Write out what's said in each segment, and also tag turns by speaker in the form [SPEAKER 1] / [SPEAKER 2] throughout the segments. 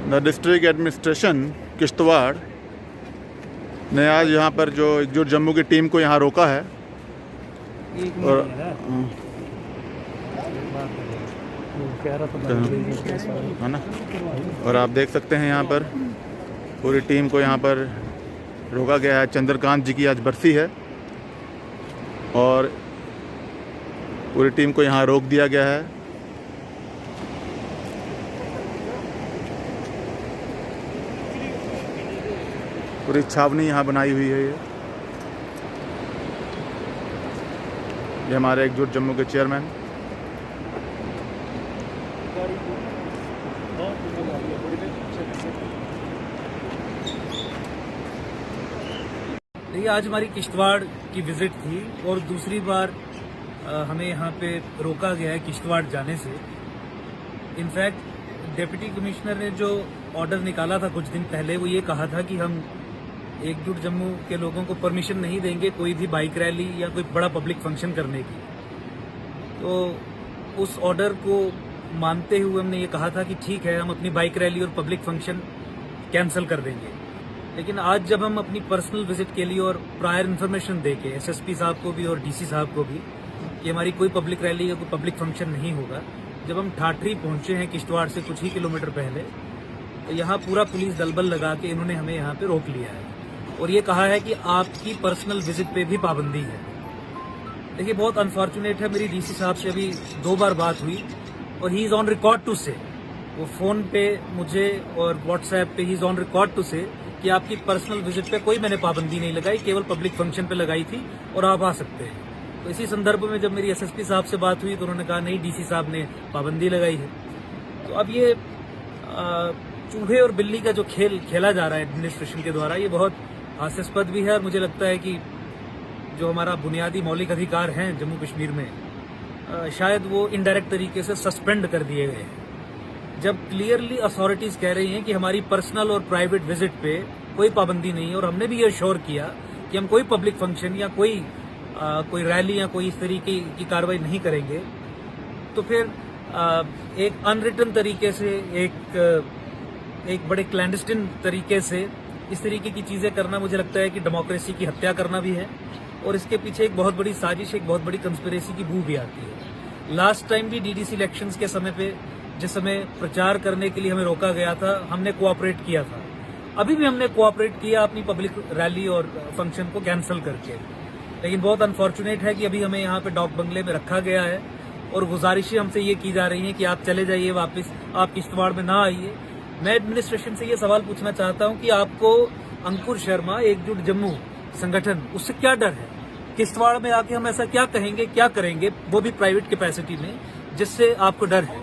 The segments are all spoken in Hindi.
[SPEAKER 1] द डिस्ट्रिक्ट एडमिनिस्ट्रेशन किश्तवाड़ ने आज यहाँ पर जो एकजुट जम्मू की टीम को यहाँ रोका है और है ना, और आप देख सकते हैं यहाँ पर पूरी टीम को यहाँ पर रोका गया है। चंद्रकांत जी की आज बरसी है और पूरी टीम को यहाँ रोक दिया गया है। पूरी छावनी यहाँ बनाई हुई है। ये हमारे एकजुट जम्मू के चेयरमैन।
[SPEAKER 2] देखिए, आज हमारी किश्तवाड़ की विजिट थी और दूसरी बार हमें यहाँ पे रोका गया है किश्तवाड़ जाने से। इनफैक्ट डिप्टी कमिश्नर ने जो ऑर्डर निकाला था कुछ दिन पहले, वो ये कहा था कि हम एकजुट जम्मू के लोगों को परमिशन नहीं देंगे कोई भी बाइक रैली या कोई बड़ा पब्लिक फंक्शन करने की। तो उस ऑर्डर को मानते हुए हमने ये कहा था कि ठीक है, हम अपनी बाइक रैली और पब्लिक फंक्शन कैंसिल कर देंगे। लेकिन आज जब हम अपनी पर्सनल विजिट के लिए और प्रायर इन्फॉर्मेशन देके एसएसपी साहब को भी और डीसी साहब को भी कि हमारी कोई पब्लिक रैली या कोई पब्लिक फंक्शन नहीं होगा, जब हम ठाठरी पहुंचे हैं किश्तवाड़ से कुछ ही किलोमीटर पहले, तो यहाँ पूरा पुलिस दलबल लगा के इन्होंने हमें यहाँ पे रोक लिया है और ये कहा है कि आपकी पर्सनल विजिट पे भी पाबंदी है। देखिए, बहुत अनफॉर्चुनेट है, मेरी डीसी साहब से अभी 2 बार बात हुई और he is on record to say, वो फोन पे मुझे और व्हाट्सएप पे he is on record to say कि आपकी पर्सनल विजिट पे कोई मैंने पाबंदी नहीं लगाई, केवल पब्लिक फंक्शन पे लगाई थी और आप आ सकते हैं। तो इसी संदर्भ में जब मेरी एसएसपी साहब से बात हुई तो उन्होंने कहा नहीं, डीसी साहब ने पाबंदी लगाई है। तो अब ये चूहे और बिल्ली का जो खेल खेला जा रहा है एडमिनिस्ट्रेशन के द्वारा, ये बहुत हास्यास्पद भी है और मुझे लगता है कि जो हमारा बुनियादी मौलिक अधिकार हैं जम्मू कश्मीर में, शायद वो इनडायरेक्ट तरीके से सस्पेंड कर दिए गए हैं। जब क्लियरली अथॉरिटीज कह रही हैं कि हमारी पर्सनल और प्राइवेट विजिट पे कोई पाबंदी नहीं है और हमने भी ये श्योर किया कि हम कोई पब्लिक फंक्शन या कोई रैली या कोई इस तरीके की कार्रवाई नहीं करेंगे, तो फिर एक अनरिटन तरीके से एक बड़े क्लैंडस्टिन तरीके से इस तरीके की चीजें करना, मुझे लगता है कि डेमोक्रेसी की हत्या करना भी है और इसके पीछे एक बहुत बड़ी साजिश, एक बहुत बड़ी कंस्पिरेसी की बू भी आती है। लास्ट टाइम भी डीडीसी इलेक्शंस के समय पे जिस समय प्रचार करने के लिए हमें रोका गया था, हमने कोऑपरेट किया था। अभी भी हमने कोऑपरेट किया अपनी पब्लिक रैली और फंक्शन को कैंसिल करके। लेकिन बहुत अनफॉर्चुनेट है कि अभी हमें यहाँ पे डॉक बंगले में रखा गया है और गुजारिशें हमसे ये की जा रही हैं कि आप चले जाइए वापस, आप किश्तवाड़ में ना आइए। मैं एडमिनिस्ट्रेशन से ये सवाल पूछना चाहता हूं कि आपको अंकुर शर्मा एकजुट जम्मू संगठन, उससे क्या डर है? किश्तवाड़ में आके हम ऐसा क्या कहेंगे, क्या करेंगे, वो भी प्राइवेट कैपेसिटी में, जिससे आपको डर है?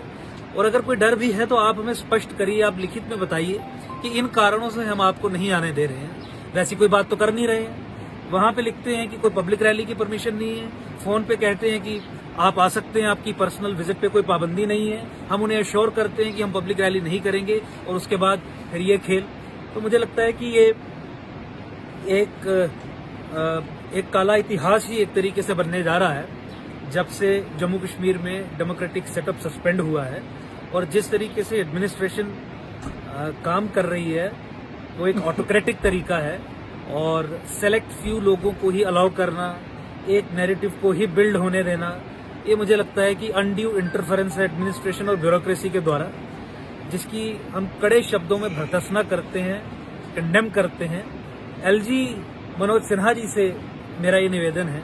[SPEAKER 2] और अगर कोई डर भी है तो आप हमें स्पष्ट करिए, आप लिखित में बताइए कि इन कारणों से हम आपको नहीं आने दे रहे हैं। वैसी कोई बात तो कर नहीं रहे हैं। वहां पे लिखते हैं कि कोई पब्लिक रैली की परमिशन नहीं है, फोन पे कहते हैं कि आप आ सकते हैं, आपकी पर्सनल विजिट पे कोई पाबंदी नहीं है। हम उन्हें एश्योर करते हैं कि हम पब्लिक रैली नहीं करेंगे और उसके बाद फिर ये खेल। तो मुझे लगता है कि ये एक काला इतिहास ही एक तरीके से बनने जा रहा है जब से जम्मू कश्मीर में डेमोक्रेटिक सेटअप सस्पेंड हुआ है। और जिस तरीके से एडमिनिस्ट्रेशन काम कर रही है वो एक ऑटोक्रेटिक तरीका है और सेलेक्ट फ्यू लोगों को ही अलाउ करना, एक नैरेटिव को ही बिल्ड होने देना, ये मुझे लगता है कि अनड्यू इंटरफेरेंस है एडमिनिस्ट्रेशन और ब्यूरोक्रेसी के द्वारा, जिसकी हम कड़े शब्दों में भर्त्सना करते हैं, कंडेम करते हैं। एलजी मनोज सिन्हा जी से मेरा ये निवेदन है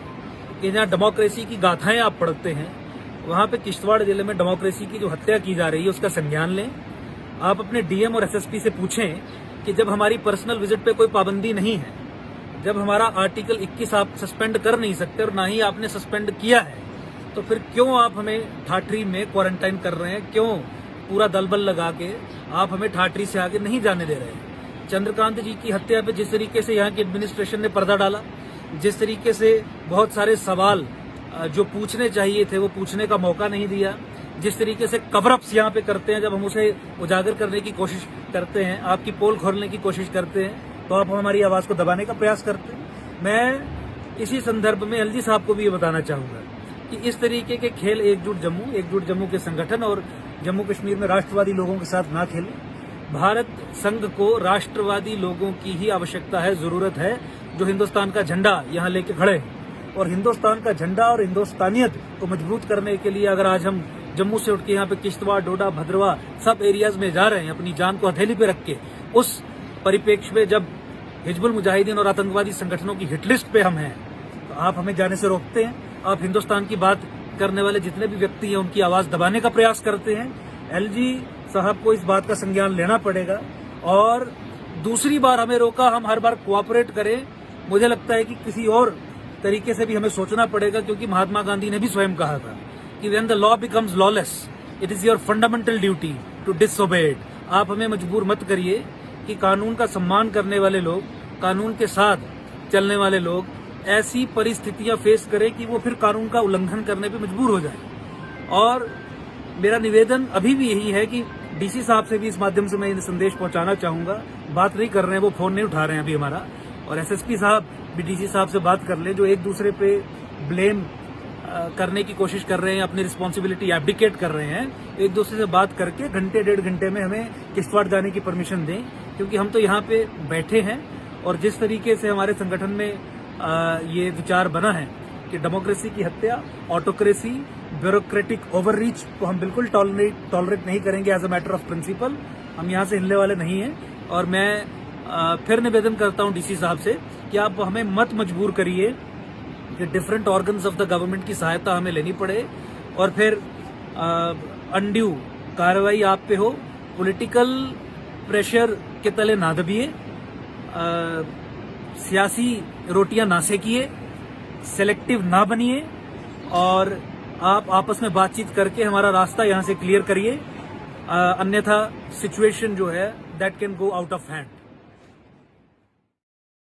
[SPEAKER 2] कि जहाँ डेमोक्रेसी की गाथाएं आप पढ़ते हैं, वहां पे किश्तवाड़ जिले में डेमोक्रेसी की जो हत्या की जा रही है उसका संज्ञान लें। आप अपने डीएम और एसएसपी से पूछें कि जब हमारी पर्सनल विजिट पे कोई पाबंदी नहीं है, जब हमारा आर्टिकल 21 आप सस्पेंड कर नहीं सकते और ना ही आपने सस्पेंड किया है, तो फिर क्यों आप हमें ठाठरी में क्वारंटाइन कर रहे हैं? क्यों पूरा दलबल लगा के आप हमें ठाठरी से आगे नहीं जाने दे रहे हैं? चंद्रकांत जी की हत्या पे जिस तरीके से यहाँ की एडमिनिस्ट्रेशन ने पर्दा डाला, जिस तरीके से बहुत सारे सवाल जो पूछने चाहिए थे वो पूछने का मौका नहीं दिया, जिस तरीके से कवरअप्स यहाँ पे करते हैं, जब हम उसे उजागर करने की कोशिश करते हैं, आपकी पोल खोलने की कोशिश करते हैं, तो आप हमारी आवाज को दबाने का प्रयास करते हैं। मैं इसी संदर्भ में एलजी साहब को भी ये बताना चाहूंगा कि इस तरीके के खेल एकजुट जम्मू के संगठन और जम्मू कश्मीर में राष्ट्रवादी लोगों के साथ ना खेलें। भारत संघ को राष्ट्रवादी लोगों की ही आवश्यकता है, जरूरत है, जो हिंदुस्तान का झंडा यहाँ लेके खड़े हैं। और हिंदुस्तान का झंडा और हिंदुस्तानियत को मजबूत करने के लिए अगर आज हम जम्मू से उठ के यहाँ पे किश्तवाड़, डोडा, भद्रवाह सब एरियाज में जा रहे हैं अपनी जान को हथेली पे रख के, उस परिप्रेक्ष्य में जब हिजबुल मुजाहिदीन और आतंकवादी संगठनों की हिट लिस्ट पे हम हैं, तो आप हमें जाने से रोकते हैं। आप हिंदुस्तान की बात करने वाले जितने भी व्यक्ति हैं उनकी आवाज दबाने का प्रयास करते हैं। एलजी साहब को इस बात का संज्ञान लेना पड़ेगा और दूसरी बार हमें रोका, हम हर बार कोऑपरेट करें। मुझे लगता है कि किसी और तरीके से भी हमें सोचना पड़ेगा, क्योंकि महात्मा गांधी ने भी स्वयं कहा था कि when the law becomes lawless it is your fundamental duty to disobey it. आप हमें मजबूर मत करिए कि कानून का सम्मान करने वाले लोग, कानून के साथ चलने वाले लोग ऐसी परिस्थितियां फेस करें कि वो फिर कानून का उल्लंघन करने पे मजबूर हो जाए। और मेरा निवेदन अभी भी यही है कि डीसी साहब से भी इस माध्यम से मैं ये संदेश पहुंचाना चाहूंगा, बात नहीं कर रहे हैं, वो फोन नहीं उठा रहे हैं अभी हमारा, और एसएसपी साहब भी डीसी साहब से बात कर लें, जो एक दूसरे पे ब्लेम करने की कोशिश कर रहे हैं, अपनी रिस्पॉन्सिबिलिटी एब्डिकेट कर रहे हैं। एक दूसरे से बात करके घंटे 1.5 घंटे में हमें किश्तवाड़ जाने की परमिशन दें, क्योंकि हम तो यहाँ पे बैठे हैं। और जिस तरीके से हमारे संगठन में ये विचार बना है कि डेमोक्रेसी की हत्या, ऑटोक्रेसी, ब्यूरोक्रेटिक ओवररीच को हम बिल्कुल टॉलरेट नहीं करेंगे as a matter of principle. हम यहाँ से हिलने वाले नहीं हैं। और मैं फिर निवेदन करता हूँ डीसी साहब से कि आप हमें मत मजबूर करिए कि different organs of the government की सहायता हमें लेनी पड़े और फिर अनड्यू कार्रवाई आप पे हो। पॉलिटिकल प्रेशर के तले ना दबिए, सियासी रोटियां ना सेकिए, सेलेक्टिव ना बनिए और आप आपस में बातचीत करके हमारा रास्ता यहां से क्लियर करिए। अन्यथा सिचुएशन जो है that can go out of hand.